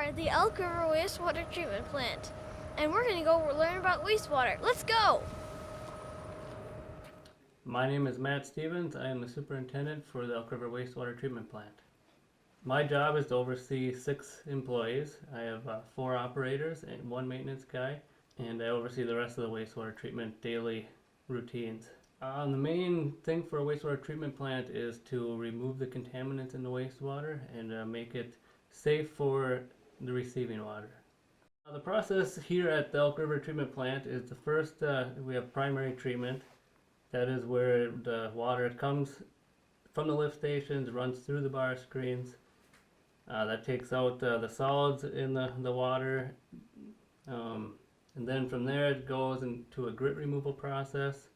are the Elk River Wastewater Treatment Plant, and we're going to go learn about wastewater. Let's go! My name is Matt Stevens. I am the superintendent for the Elk River Wastewater Treatment Plant. My job is to oversee 6 employees. I have 4 operators and 1 maintenance guy, and I oversee the rest of the wastewater treatment daily routines. The main thing for a wastewater treatment plant is to remove the contaminants in the wastewater and make it safe for the receiving water. The process here at the Elk River Treatment Plant is the first, we have primary treatment. That is where the water comes from the lift stations, runs through the bar screens. That takes out the solids in the water. And then from there it goes into a grit removal process.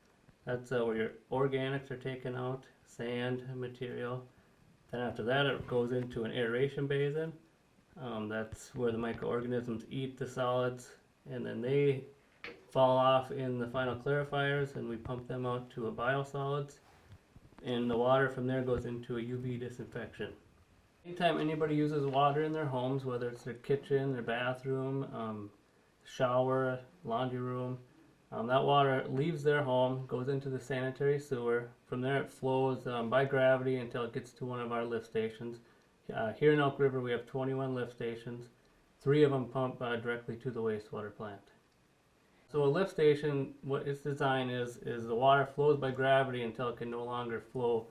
That's where your organics are taken out, sand material. Then after that it goes into an aeration basin. That's where the microorganisms eat the solids, and then they fall off in the final clarifiers, and we pump them out to a biosolids. And the water from there goes into a UV disinfection. Anytime anybody uses water in their homes, whether it's their kitchen, their bathroom, shower, laundry room, that water leaves their home, goes into the sanitary sewer. From there it flows by gravity until it gets to one of our lift stations. Here in Elk River we have 21 lift stations. 3 of them pump directly to the wastewater plant. So a lift station, what its design is the water flows by gravity until it can no longer flow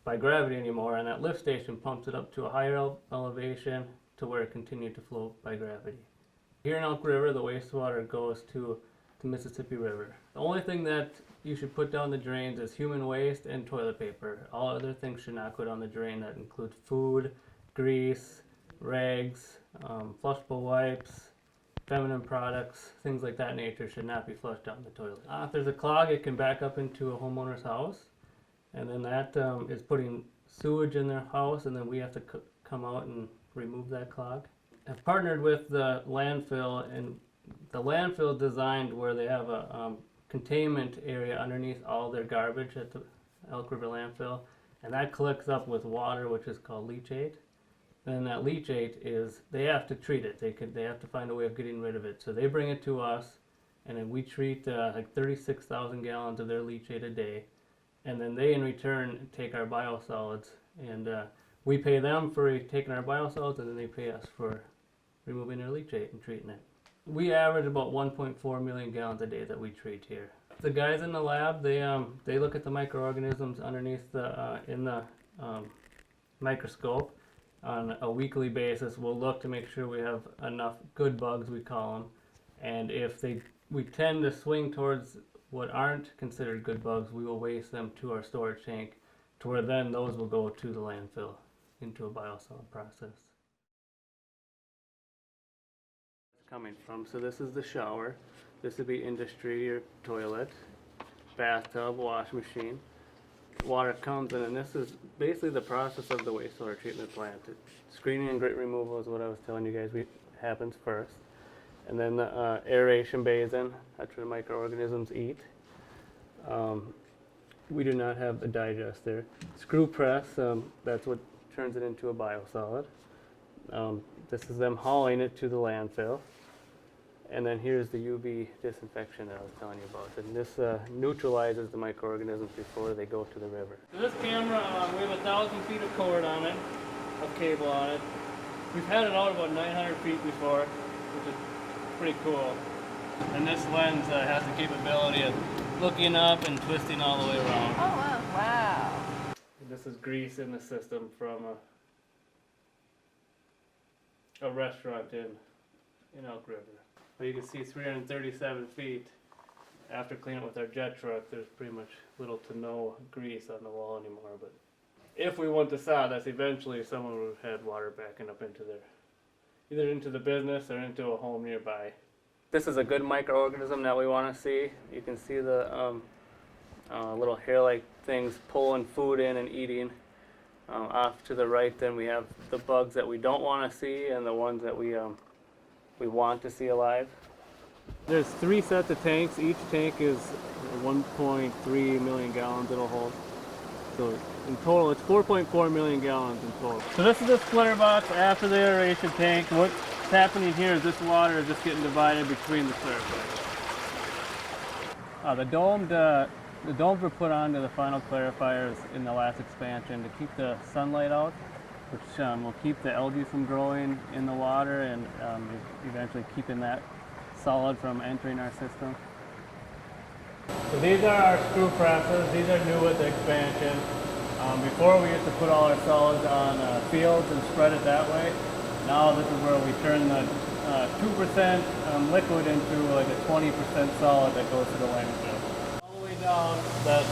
by gravity anymore, and that lift station pumps it up to a higher elevation to where it continues to flow by gravity. Here in Elk River the wastewater goes to the Mississippi River. The only thing that you should put down the drains is human waste and toilet paper. All other things should not go down the drain. That includes food, grease, rags, flushable wipes, feminine products, things like that nature should not be flushed down the toilet. If there's a clog, it can back up into a homeowner's house, and then that is putting sewage in their house, and then we have to come out and remove that clog. I've partnered with the landfill, and the landfill is designed where they have a containment area underneath all their garbage at the Elk River landfill, and that collects up with water, which is called leachate. Then that leachate is, they have to treat it. They have to find a way of getting rid of it. So they bring it to us, and then we treat like 36,000 gallons of their leachate a day, and then they in return take our biosolids, and we pay them for taking our biosolids, and then they pay us for removing their leachate and treating it. We average about 1.4 million gallons a day that we treat here. The guys in the lab, they look at the microorganisms underneath in the microscope on a weekly basis. We'll look to make sure we have enough good bugs, we call them, and if we tend to swing towards what aren't considered good bugs, we will waste them to our storage tank, to where then those will go to the landfill into a biosolid process. Coming from. So this is the shower. This would be industry or toilet, bathtub, wash machine. Water comes in, and this is basically the process of the wastewater treatment plant. Screening and grit removal is what I was telling you guys happens first. And then the aeration basin, that's where the microorganisms eat. We do not have a digester. Screw press, that's what turns it into a biosolid. This is them hauling it to the landfill. And then here's the UV disinfection that I was telling you about. And this neutralizes the microorganisms before they go to the river. So this camera, we have 1,000 feet of cord on it, of cable on it. We've had it out about 900 feet before, which is pretty cool. And this lens has the capability of looking up and twisting all the way around. Oh, wow. Wow. And this is grease in the system from a restaurant in Elk River. But you can see 337 feet. After cleaning it with our jet truck, there's pretty much little to no grease on the wall anymore. But if we want to sawdust, eventually someone would have had water backing up into either into the business or into a home nearby. This is a good microorganism that we want to see. You can see the little hair-like things pulling food in and eating. Off to the right, then we have the bugs that we don't want to see and the ones that we want to see alive. There's 3 sets of tanks. Each tank is 1.3 million gallons it'll hold. So in total, it's 4.4 million gallons in total. So this is the splitter box after the aeration tank. happening here is this water is just getting divided between the clarifiers. The domes were put onto the final clarifiers in the last expansion to keep the sunlight out, which will keep the algae from growing in the water and eventually keeping that solid from entering our system. So these are our screw presses. These are new with the expansion. Before we used to put all our solids on fields and spread it that way. Now this is where we turn the 2% liquid into like a 20% solid that goes to the landfill. All the way down, that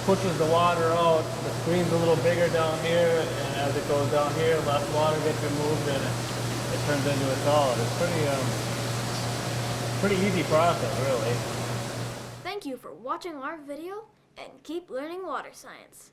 pushes the water out. The screen's a little bigger down here, and as it goes down here, less water gets removed and it turns into a solid. It's pretty easy process, really. Thank you for watching our video and keep learning water science.